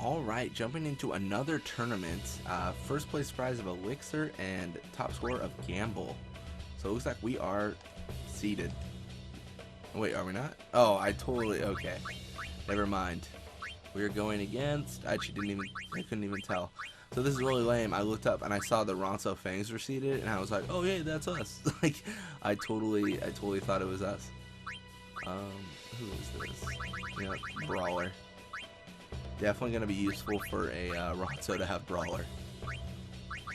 Alright, jumping into another tournament. First place prize of Elixir and top score of Gamble. So it looks like we are seeded. Wait, are we not? Oh, okay. Never mind. We're going against, I couldn't even tell. So this is really lame. I looked up and I saw the Ronso Fangs were seeded and I was like, oh yeah, that's us. Like, I totally thought it was us. Who is this? Yeah, Brawler. Definitely going to be useful for a Ronso to have Brawler.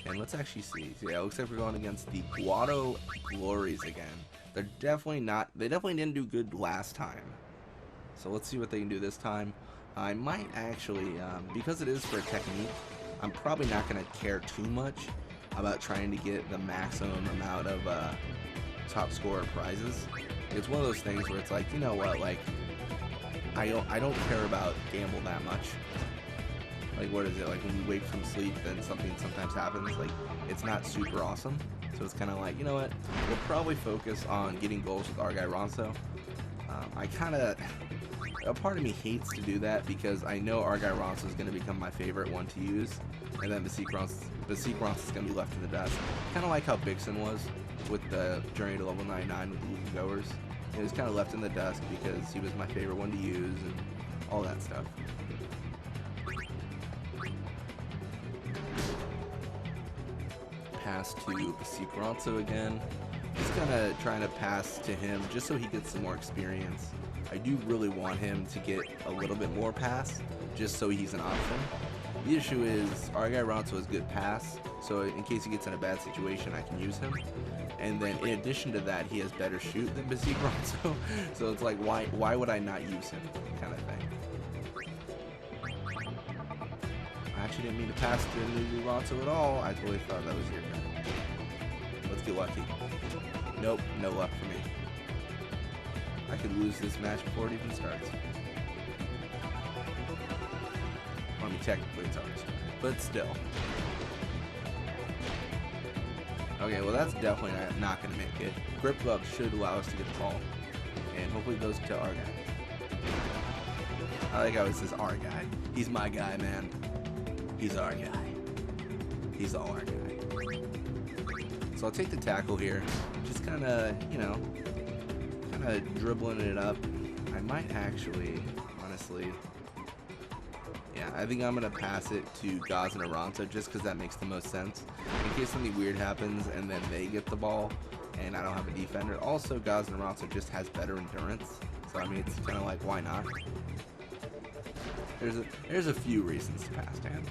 And let's actually see. So yeah, it looks like we're going against the Guado Glories again. They definitely didn't do good last time. So let's see what they can do this time. I might actually, because it is for a technique, I'm probably not going to care too much about trying to get the maximum amount of top scorer prizes. It's one of those things where it's like, you know what, like, I don't care about Gamble that much. Like, what is it? Like, when you wake from sleep, then something sometimes happens. Like, it's not super awesome. So it's kind of like, you know what? We'll probably focus on getting goals with our guy Ronso. A part of me hates to do that because I know our guy Ronso is going to become my favorite one to use. And then Basique Ronso is going to be left in the dust. Kind of like how Bixen was with the Journey to Level 99 with the Lucky Goers. It was kind of left in the dust because he was my favorite one to use and all that stuff. Pass to Basique Ronso again. Just kind of trying to pass to him just so he gets some more experience. I do really want him to get a little bit more pass just so he's an option. The issue is our guy Ronso has good pass, so in case he gets in a bad situation, I can use him. And then in addition to that, he has better shoot than Basique Ronso, so it's like, why would I not use him, kind of thing. I actually didn't mean to pass to Nubu Ronso at all. I totally thought that was your guy. Let's get lucky. Nope, no luck for me. I could lose this match before it even starts. I mean, technically it's already started, but still. Okay, well that's definitely not going to make it. Grip Glove should allow us to get the ball. And hopefully it goes to our guy. I like how it says our guy. He's my guy, man. He's our guy. He's all our guy. So I'll take the tackle here. Just kind of, you know, kind of dribbling it up. I might actually, honestly... Yeah, I think I'm going to pass it to Gaz and Ronso just because that makes the most sense. In case something weird happens and then they get the ball and I don't have a defender. Also, Gaz and Ronso just has better endurance. So, I mean, it's kind of like, why not? There's a few reasons to pass to him.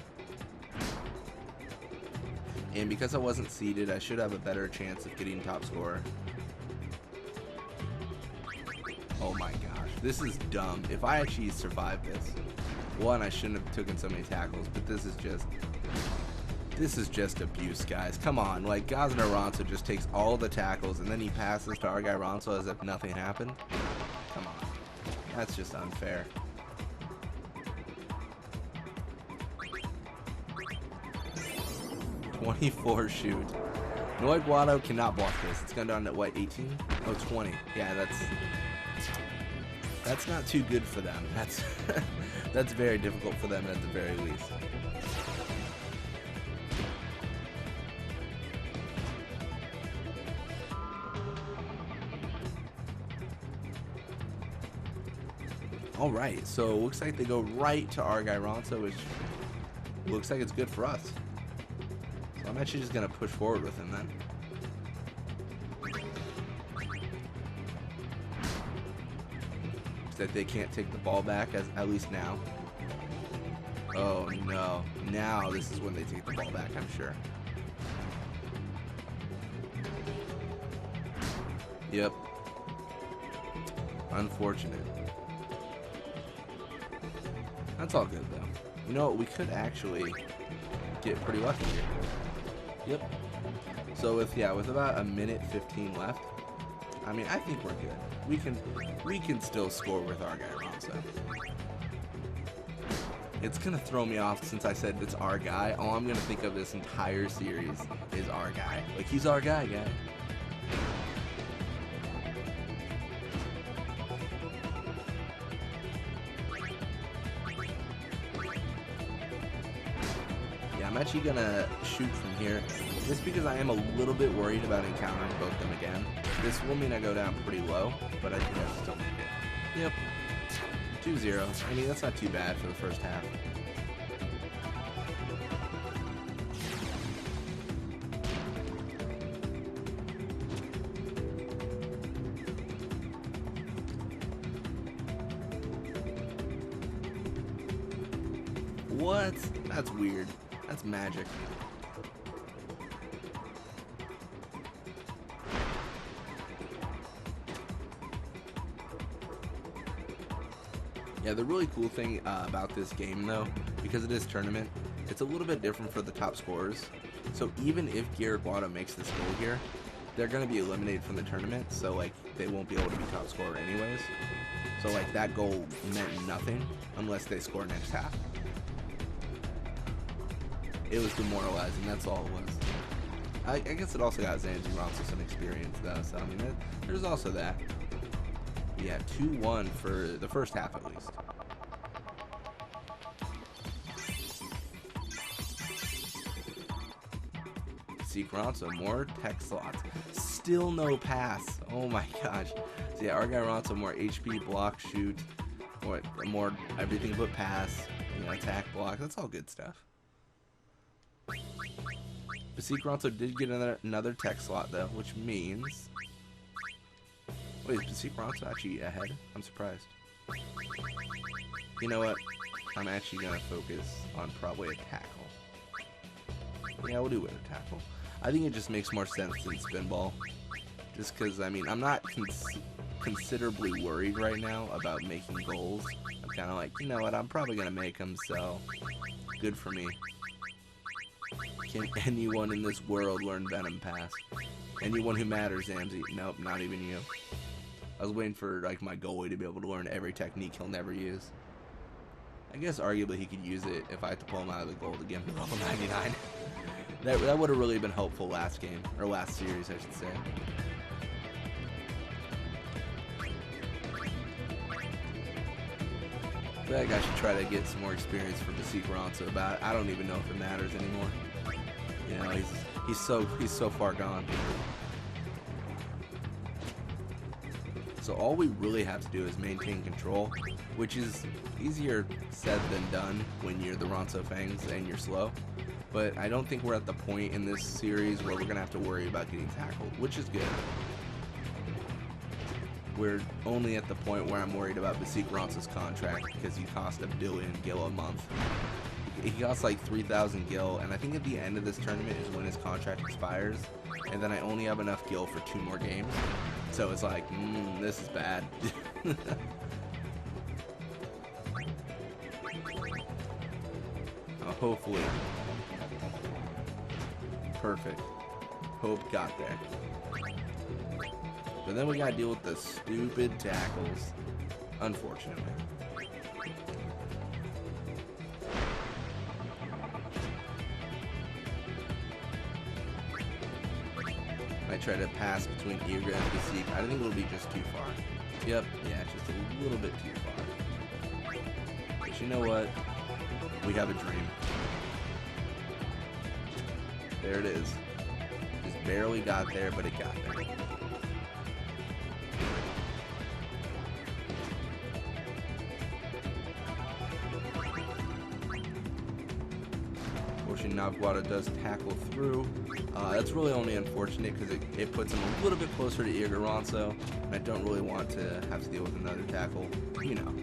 And because I wasn't seeded, I should have a better chance of getting top scorer. Oh my gosh, this is dumb. If I actually survive this... One, I shouldn't have taken so many tackles, but this is just abuse, guys. Come on, like Gazner Ronso just takes all the tackles and then he passes to our guy Ronso as if nothing happened. Come on, that's just unfair. .24 shoot. Noi Guado cannot block this. It's gone down to what, 18? Oh, 20. Yeah, that's not too good for them. That's very difficult for them at the very least. Alright, so it looks like they go right to our guy Ronso, which looks like it's good for us. So I'm actually just going to push forward with him then. That they can't take the ball back, at least now. Oh no, now this is when they take the ball back, I'm sure. Yep. Unfortunate. That's all good though. You know what, we could actually get pretty lucky here. Yep. So with about a minute 15 left, I mean, I think we're good. We can still score with our guy Ronso. It's gonna throw me off since I said it's our guy. All I'm gonna think of this entire series is our guy. Like, he's our guy. I'm actually gonna shoot from here, just because I am a little bit worried about encountering both them again. This will mean I go down pretty low, but I think I still make it. Yep, 2-0. I mean, that's not too bad for the first half. What? That's weird. That's magic. Yeah, the really cool thing about this game, though, because it is tournament, it's a little bit different for the top scorers. So even if Gear Guado makes this goal here, they're going to be eliminated from the tournament, so like they won't be able to be top scorer anyways. So like that goal meant nothing unless they score next half. It was demoralizing, that's all it was. I guess it also got Zanzi Ronso some experience though, so I mean, there's also that. Yeah, 2-1 for the first half at least. See Ronso, more tech slots. Still no pass. Oh my gosh. So yeah, our guy Ronso, more HP, block, shoot, more everything but pass, you know, attack, block. That's all good stuff. Basik Ronso did get another tech slot though, which means... Wait, is Basik Ronso actually ahead? I'm surprised. You know what? I'm actually going to focus on probably a tackle. Yeah, we'll do it a tackle. I think it just makes more sense than spin ball. Just because, I mean, I'm not considerably worried right now about making goals. I'm kind of like, you know what? I'm probably going to make them, so good for me. Can anyone in this world learn Venom Pass? Anyone who matters, Zamzi? Nope, not even you. I was waiting for like my goalie to be able to learn every technique he'll never use. I guess arguably he could use it if I had to pull him out of the goal to get him to level 99. That would have really been helpful last game, or last series I should say. I feel like I should try to get some more experience for Basik Ronso, but I don't even know if it matters anymore. You know, he's so far gone. So all we really have to do is maintain control, which is easier said than done when you're the Ronso Fangs and you're slow. But I don't think we're at the point in this series where we're going to have to worry about getting tackled, which is good. We're only at the point where I'm worried about Basik Ronso's contract because he cost $1 billion gil a month. He costs like 3,000 gil, and I think at the end of this tournament is when his contract expires, and then I only have enough gil for 2 more games. So it's like, this is bad. Hopefully. Perfect. Hope got there. But then we gotta deal with the stupid tackles, unfortunately. I try to pass between Irga and Basik. I think it'll be just too far. Yep, yeah, just a little bit too far. But you know what? We have a dream. There it is. Just barely got there, but it got there. Fortunately, now Guado does tackle through. That's really only unfortunate because it puts him a little bit closer to Irga Ronso, and I don't really want to have to deal with another tackle, you know.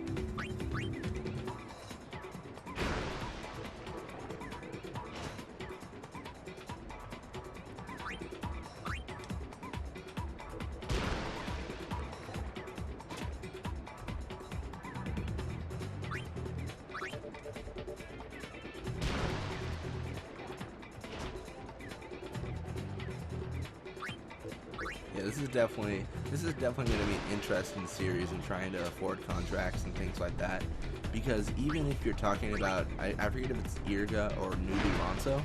Yeah, this is definitely going to be an interesting series in trying to afford contracts and things like that. Because even if you're talking about, I forget if it's Irga or Newbie Ronso,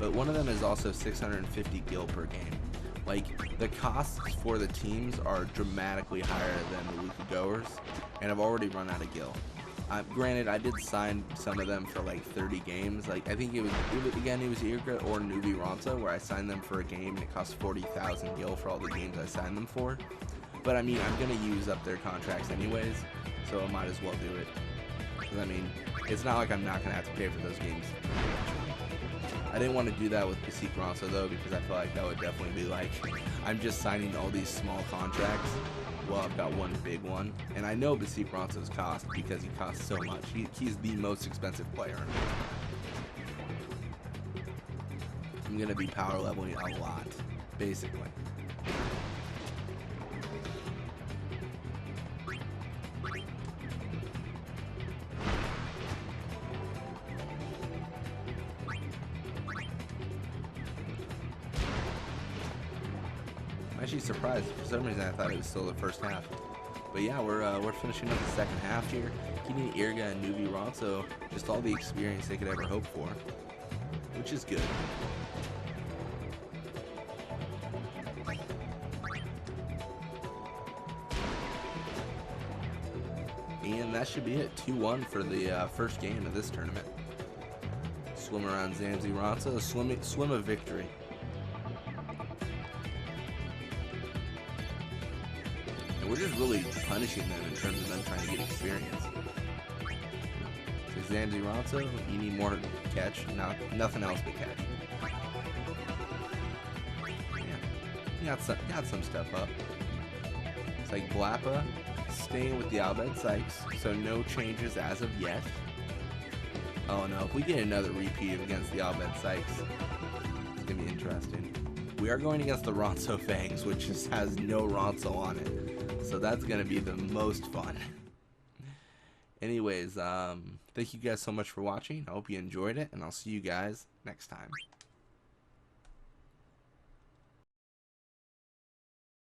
but one of them is also 650 gil per game. Like, the costs for the teams are dramatically higher than the weekly goers, and I've already run out of gil. Granted, I did sign some of them for like 30 games. Like I think it was Irga or Nuvi Ronso where I signed them for a game and it cost 40,000 gil for all the games I signed them for. But I mean, I'm gonna use up their contracts anyways, so I might as well do it. Because I mean, it's not like I'm not gonna have to pay for those games. I didn't want to do that with Basic Ronso though, because I feel like that would definitely be like, I'm just signing all these small contracts. Well, I've got one big one, and I know Basic Ronso's cost because he costs so much. He's the most expensive player. I'm gonna be power leveling a lot, basically. I'm actually surprised. For some reason, I thought it was still the first half. But yeah, we're finishing up the second half here. Getting Irga and Nuvi Ronso, just all the experience they could ever hope for, which is good. And that should be it. 2-1 for the first game of this tournament. Swim around Zamzi Ronso, swim of victory. We're just really punishing them in terms of them trying to get experience. So Zamzi Ronso, you need more catch, nothing else but catch. Yeah, got some stuff up. It's like Blappa staying with the Albed Sykes, so no changes as of yet. Oh no, if we get another repeat against the Albed Sykes, it's gonna be interesting. We are going against the Ronso Fangs, which just has no Ronso on it. So that's going to be the most fun. Anyways, thank you guys so much for watching. I hope you enjoyed it, and I'll see you guys next time.